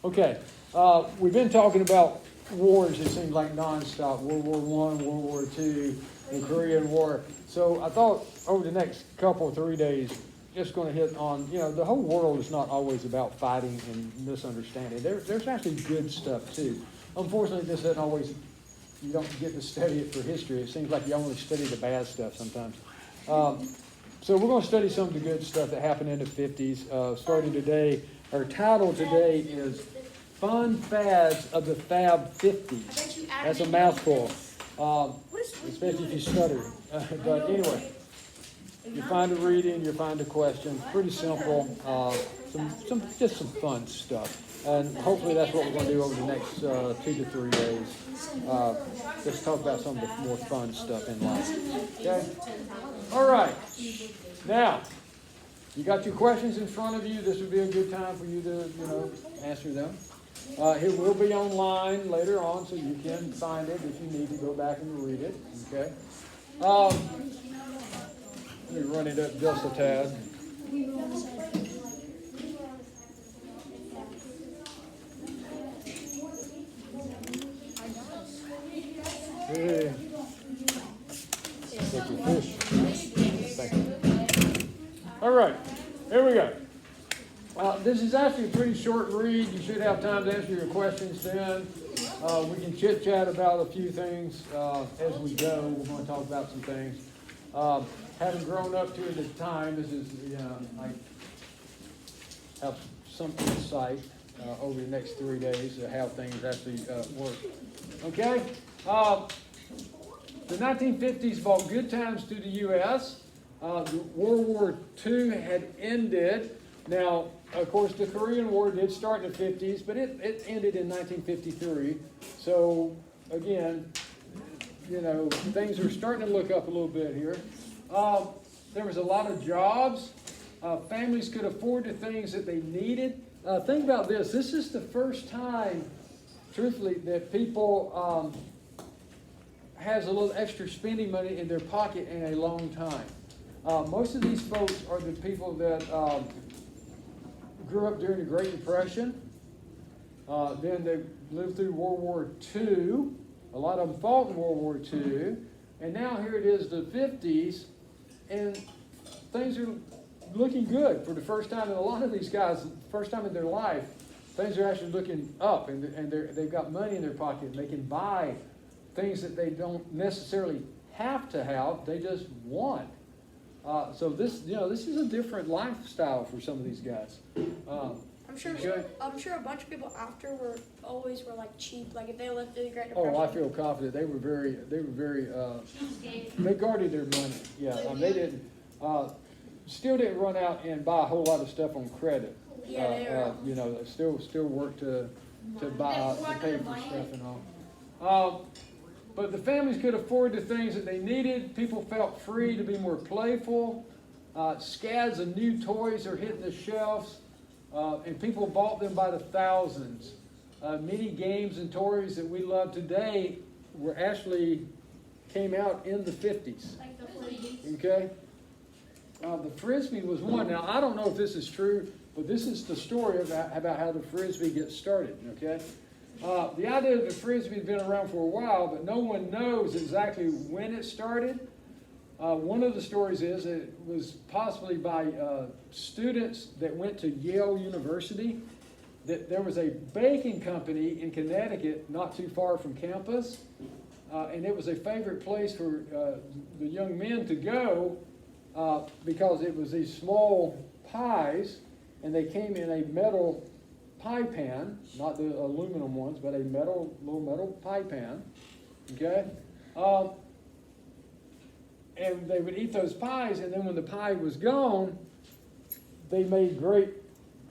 Okay, we've been talking about wars, it seems like nonstop, World War I, World War II, the Korean War. So I thought over the next couple, 3 days, just going to hit on, the whole world is not always about fighting and misunderstanding. There's actually good stuff too. Unfortunately, this doesn't always, you don't get to study it for history. It seems like you only study the bad stuff sometimes. So we're going to study some of the good stuff that happened in the 50s, starting today. Our title today is Fun Fads of the Fab 50s. That's a mouthful, especially if you stutter. But anyway, you find a reading, you find a question. Pretty simple. Just some fun stuff. And hopefully that's what we're going to do over the next 2 to 3 days. Just talk about some of the more fun stuff in life. Okay? All right. Now, you got your questions in front of you. This would be a good time for you to, answer them. It will be online later on, so you can find it if you need to go back and read it. Okay. Let me run it up just a tad. Hey. Take your fish. Thank you. All right, here we go. This is actually a pretty short read. You should have time to answer your questions then. We can chit-chat about a few things as we go. We're going to talk about some things. Having grown up to it at the time, this is, I have some insight over the next 3 days of how things actually work. Okay? The 1950s brought good times to the U.S. World War II had ended. Now, of course, the Korean War did start in the 50s, but it ended in 1953. So, again, things are starting to look up a little bit here. There was a lot of jobs. Families could afford the things that they needed. Think about this. This is the first time, truthfully, that people has a little extra spending money in their pocket in a long time. Most of these folks are the people that grew up during the Great Depression. Then they lived through World War II. A lot of them fought in World War II. And now here it is, the 50s, and things are looking good for the first time. And a lot of these guys, first time in their life, things are actually looking up, and they've got money in their pocket, and they can buy things that they don't necessarily have to have, they just want. So this is a different lifestyle for some of these guys. I'm sure a bunch of people after were like cheap. Like if they lived through the Great Depression. Oh, I feel confident. They were very, they guarded their money. Yeah, they didn't, still didn't run out and buy a whole lot of stuff on credit. Yeah, still work to buy, to pay for stuff and all. But the families could afford the things that they needed. People felt free to be more playful. Scads of new toys are hitting the shelves, and people bought them by the thousands. Many games and toys that we love today were actually came out in the 50s. Like the Frisbees. Okay? The Frisbee was one. Now, I don't know if this is true, but this is the story about how the Frisbee gets started, okay? The idea of the Frisbee has been around for a while, but no one knows exactly when it started. One of the stories is it was possibly by students that went to Yale University. That there was a baking company in Connecticut not too far from campus, and it was a favorite place for the young men to go because it was these small pies, and they came in a metal pie pan, not the aluminum ones, but a little metal pie pan, okay? And they would eat those pies, and then when the pie was gone, they made great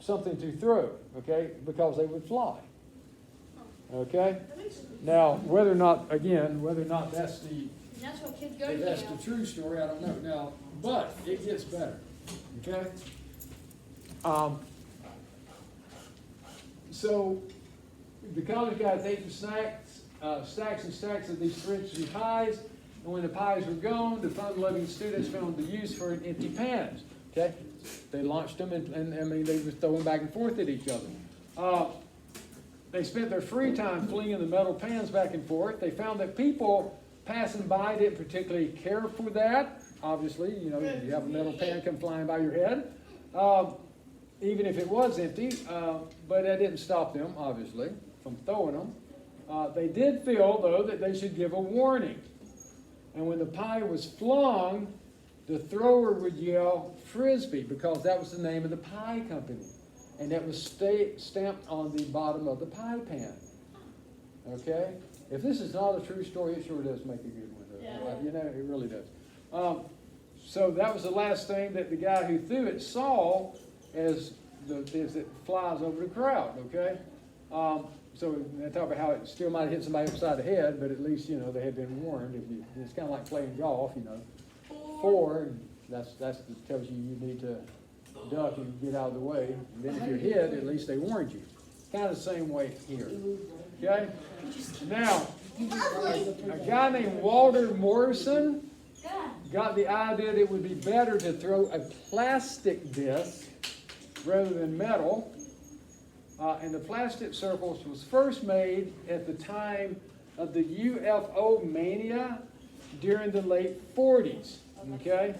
something to throw, okay? Because they would fly, okay? Now, whether or not that's what kids go to. that's the true story, I don't know. Now, but it gets better, okay? So the college guys ate the stacks and stacks of these French pies, and when the pies were gone, the fun-loving students found the use for empty pans. Okay, they launched them, and I mean they were throwing back and forth at each other. they spent their free time flinging the metal pans back and forth. They found that people passing by didn't particularly care for that. Obviously, you know, you have a metal pan come flying by your head, even if it was empty, but that didn't stop them, obviously, from throwing them. They did feel, though, that they should give a warning. And when the pie was flung, the thrower would yell Frisbee, because that was the name of the pie company. And that was stamped on the bottom of the pie pan. Okay? If this is not a true story, it sure does make a good one. Yeah. You know, it really does. So that was the last thing that the guy who threw it saw as it flies over the crowd, okay? So they talk about how it still might have hit somebody upside the head, but at least, you know, they had been warned. It's kind of like playing golf, you know. 4, that's tells you need to duck and get out of the way. And then if you're hit, at least they warned you. Kind of the same way here. Okay? Now, a guy named Walter Morrison got the idea that it would be better to throw a plastic disc rather than metal. And the plastic circles was first made at the time of the UFO mania during the late 40s. Okay?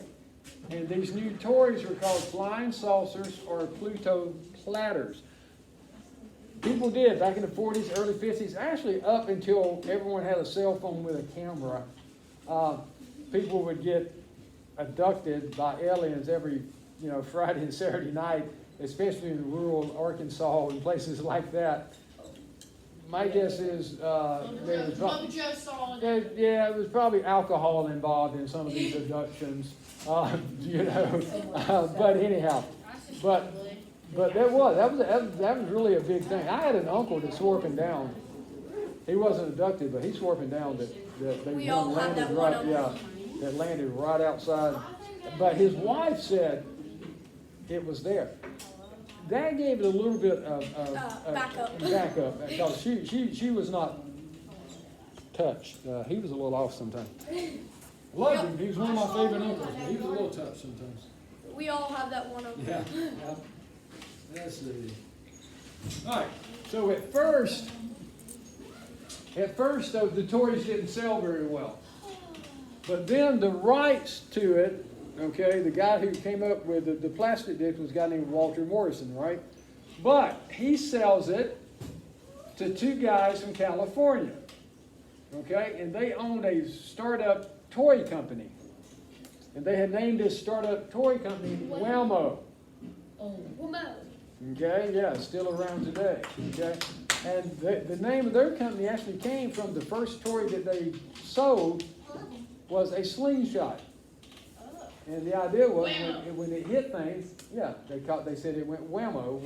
And these new toys were called flying saucers or Pluto platters. People did back in the 40s, early 50s, actually up until everyone had a cell phone with a camera. People would get abducted by aliens every, you know, Friday and Saturday night, especially in rural Arkansas and places like that. My guess is it was probably alcohol involved in some of these abductions, you know. But anyhow, but that was really a big thing. I had an uncle that swore up and down. He wasn't abducted, but he swore up and down that they We all had that one of them. that landed right outside. But his wife said it was there. That gave it a little bit of backup. Backup, because she was not touched. He was a little off sometimes. Loved him. He was one of my favorite uncles, but he was a little tough sometimes. We all have that one of them. Yeah. That's the. All right. So at first, though, the toys didn't sell very well. But then the rights to it, okay, the guy who came up with the plastic disc was a guy named Walter Morrison, right? But he sells it to 2 guys from California, okay? And they owned a startup toy company. And they had named this startup toy company Wham-O. Okay, yeah, it's still around today, okay? And the name of their company actually came from the first toy that they sold was a slingshot. And the idea was when it hit things, yeah, they said it went whammo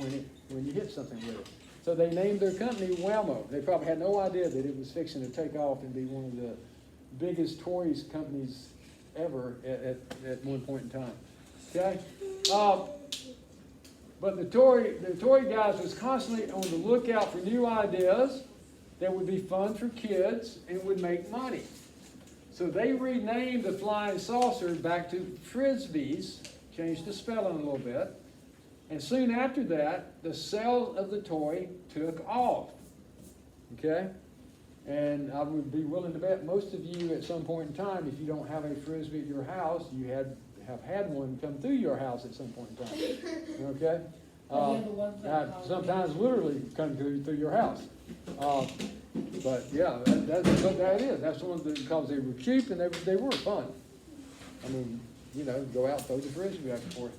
when you hit something with it. So they named their company Wham-O. They probably had no idea that it was fixing to take off and be one of the biggest toys companies ever at one point in time. Okay? But the toy guys was constantly on the lookout for new ideas that would be fun for kids and would make money. So they renamed the flying saucer back to Frisbees, changed the spelling a little bit, and soon after that, the sales of the toy took off. Okay? And I would be willing to bet most of you at some point in time, if you don't have a Frisbee at your house, you have had one come through your house at some point in time. Okay? Sometimes literally come through your house. But yeah, that's what that is. That's one of the, because they were cheap and they were fun. I mean, you know, go out, throw the Frisbee back and forth.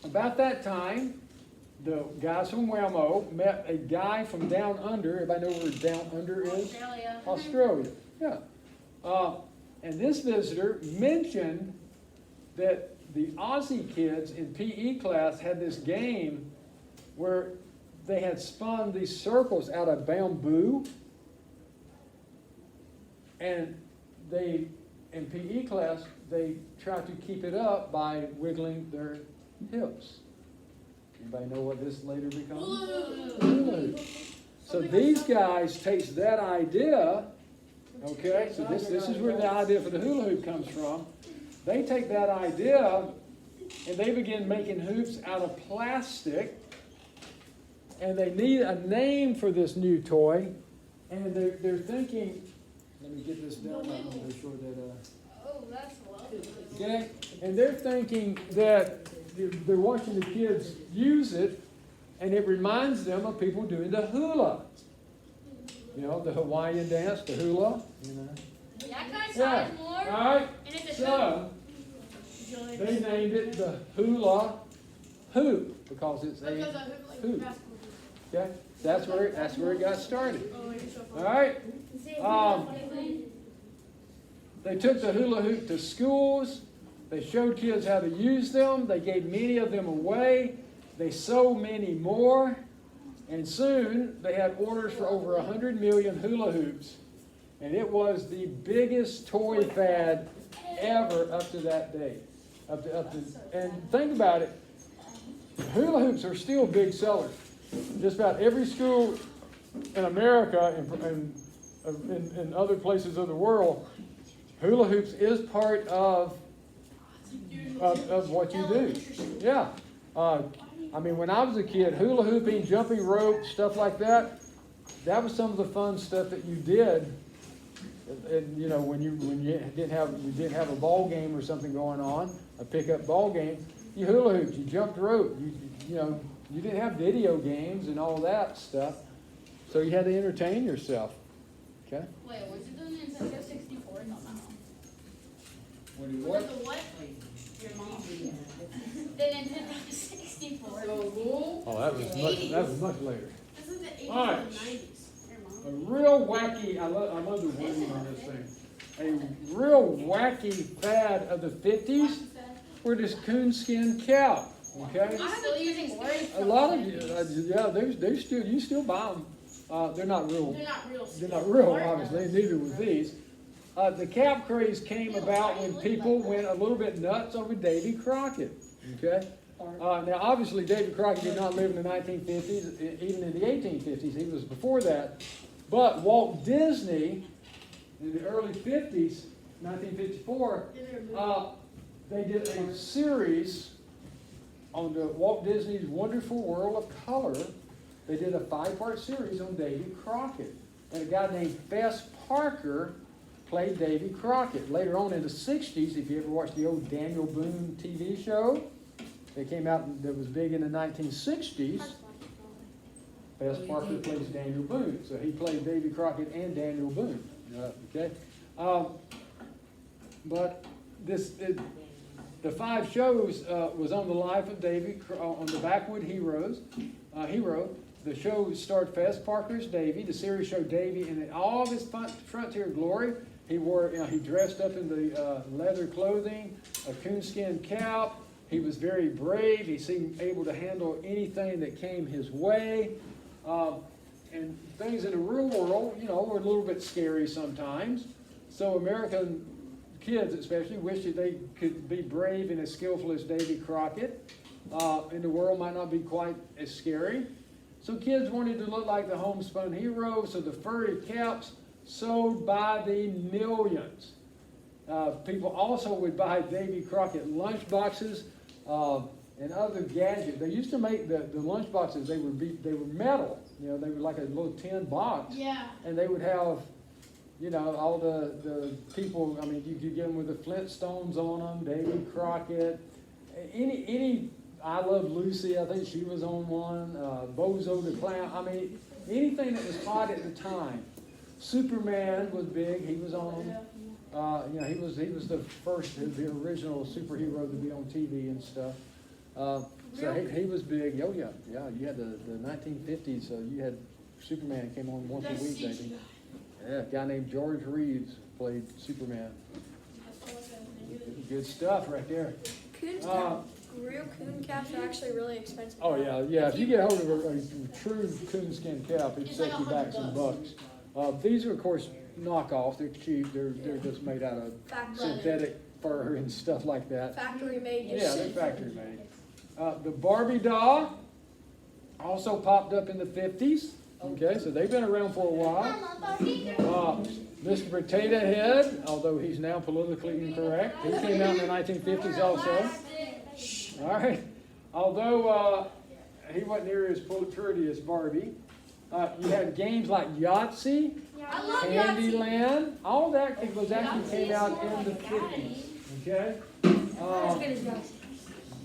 About that time, the guys from Wham-O met a guy from down under. Everybody know where down under is? Australia. Yeah. And this visitor mentioned that the Aussie kids in PE class had this game where they had spun these circles out of bamboo, and they, in PE class, they tried to keep it up by wiggling their hips. Anybody know what this later becomes? Good. So these guys takes that idea, okay, so this is where the idea for the hula hoop comes from. They take that idea and they begin making hoops out of plastic, and they need a name for this new toy, and they're thinking, let me get this down, to make sure that, Oh, that's lovely. okay, and they're thinking that they're watching the kids use it, and it reminds them of people doing the hula. You know, the Hawaiian dance, the hula, you know. That guy's Yeah, size more. all right, And it's a so hoop. they named it the hula hoop because it's Because a a hoop like hoop. basketball. okay. That's where it got started. Oh, you're so All funny. right. They took the hula hoop to schools. They showed kids how to use them. They gave many of them away. They sold many more. And soon they had orders for over 100 million hula hoops. And it was the biggest toy fad ever up to that day. And think about it. Hula hoops are still big sellers. Just about every school in America and in other places of the world, hula hoops is part of what you do. Yeah. I mean, when I was a kid, hula hooping, jumping rope, stuff like that, that was some of the fun stuff that you did. And you know, when you didn't have a ball game or something going on, a pickup ball game, you hula hooped, you jumped rope, you know, you didn't have video games and all that stuff, so you had to entertain yourself. Okay. Wait, was it the Nintendo 64? No, What do you Was it the what? Your mom. The Nintendo 64. Oh, that was much later. This is the 80s All right. and 90s. Your A mom. real wacky, I love the wording on this thing. A real wacky fad of the 50s were this coonskin cap. Okay. I'm still using words. A lot of you, yeah, you still buy them. They're not real. They're not real. They're not real, obviously. Neither was these. The cap craze came about when people went a little bit nuts over Davy Crockett. Okay. Now, obviously, Davy Crockett did not live in the 1950s, even in the 1850s. He was before that. But Walt Disney, in the early 50s, 1954, they did a series on the Walt Disney's Wonderful World of Color. They did a 5-part series on Davy Crockett. And a guy named Fess Parker played Davy Crockett. Later on in the 60s, if you ever watched the old Daniel Boone TV show, that came out that was big in the 1960s, Fess Parker plays Daniel Boone. So he played Davy Crockett and Daniel Boone. Okay? But the 5 shows was on the life of Davy, on the Backwood Hero. The show starred Fess Parker as Davy. The series showed Davy in all of his frontier glory. He dressed up in the leather clothing, a coonskin cap. He was very brave. He seemed able to handle anything that came his way. And things in the real world, you know, were a little bit scary sometimes. So American kids especially wish that they could be brave and as skillful as Davy Crockett. And the world might not be quite as scary. So kids wanted to look like the homespun hero, so the furry caps sold by the millions. People also would buy Davy Crockett lunch boxes and other gadgets. They used to make the lunch boxes, they were metal. You know, they were like a little tin box. Yeah. And they would have, you know, all the people, I mean, you could get them with the Flintstones on them, Davy Crockett, any I Love Lucy, I think she was on one, Bozo the Clown, I mean, anything that was hot at the time. Superman was big, he was on them. You know, he was the first, the original superhero to be on TV and stuff. So he was big. Oh yeah. You had the 1950s. You had Superman came on once a week, baby. Yeah, a guy named George Reeves played Superman. Good stuff right there. Real coon caps are actually really expensive. Oh yeah. If you get hold of a true coonskin cap, it'd set you back some bucks. These are of course knockoffs. They're cheap. They're just made out of synthetic fur and stuff like that. Factory made. Yeah, they're factory made. The Barbie doll also popped up in the 50s. Okay, so they've been around for a while. Mr. Potato Head, although he's now politically incorrect, he came out in the 1950s also. All right. Although he wasn't near as pretty as Barbie. You had games like Yahtzee, I love Yahtzee. Candyland, all that actually came out in the 50s. Okay?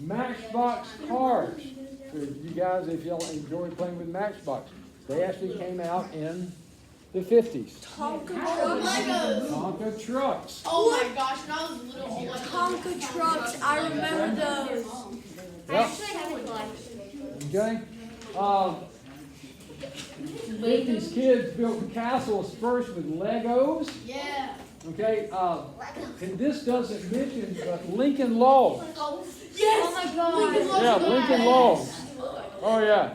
Matchbox cars. For you guys, if y'all enjoy playing with Matchbox, they actually came out in the 50s. Tonka trucks. Oh my gosh, when I was little, all my Tonka trucks, I remember those. Yep. Okay? 50s kids built castles first with Legos. Yeah. Okay? And this doesn't mention Lincoln Logs. Yes! Oh my God. Yeah, Lincoln Logs. Oh, yeah.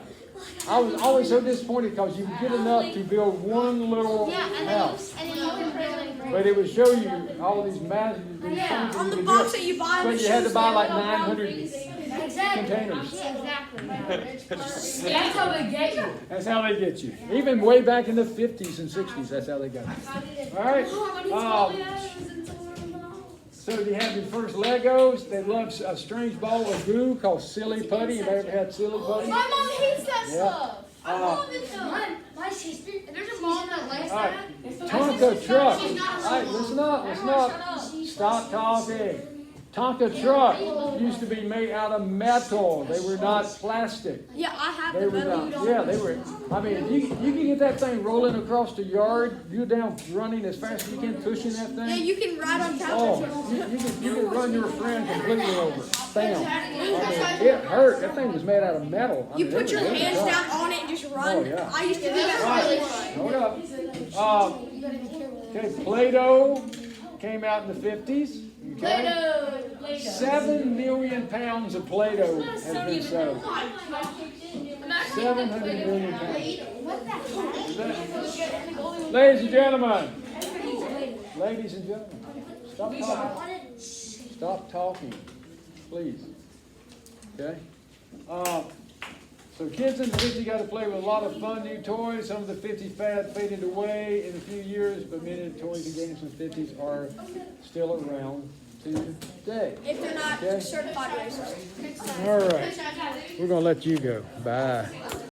I was always so disappointed because you would get enough to build one little Yeah, and house. then you can build But it would show you all these massive these Yeah, things On you the could box do. that you buy, But it you had to shows buy you like all 900 Exactly. containers. Yeah, exactly. That's how they get you. That's how they get you. Even way back in the 50s and 60s, that's how they got you. All right. So you have your first Legos. They love a strange ball of goo called Silly Putty. You ever had Silly Putty? My mom hates that Yeah. stuff. I love it though. My sister. There's a mom that likes All right. that. Tonka truck. She's not All right, listen up. Listen up. Stop talking. Tonka truck used to be made out of metal. They were not plastic. Yeah, I have They the were metal. not. Yeah, they were. I mean, if you can get that thing rolling across the yard, you're down running as fast as you can, pushing that Yeah, thing. you can ride on Oh, couches. you can run your friend completely over. Bam. I mean, it hurt. That thing was made out of metal. I You mean, put it your was really hands tough. down on it and just run. Oh, yeah. I used to do that. Hold up. Okay, Play-Doh came out in the 50s. Okay? 7 million pounds of Play-Doh has been sold. 700 million pounds. Ladies and gentlemen, stop talking. Stop talking, please. Okay? So kids in the 50s got to play with a lot of fun new toys. Some of the 50s fad faded away in a few years, but many of the toys and games from the 50s are still around today. If they're not Okay. certified racers. All right. We're going to let you go. Bye.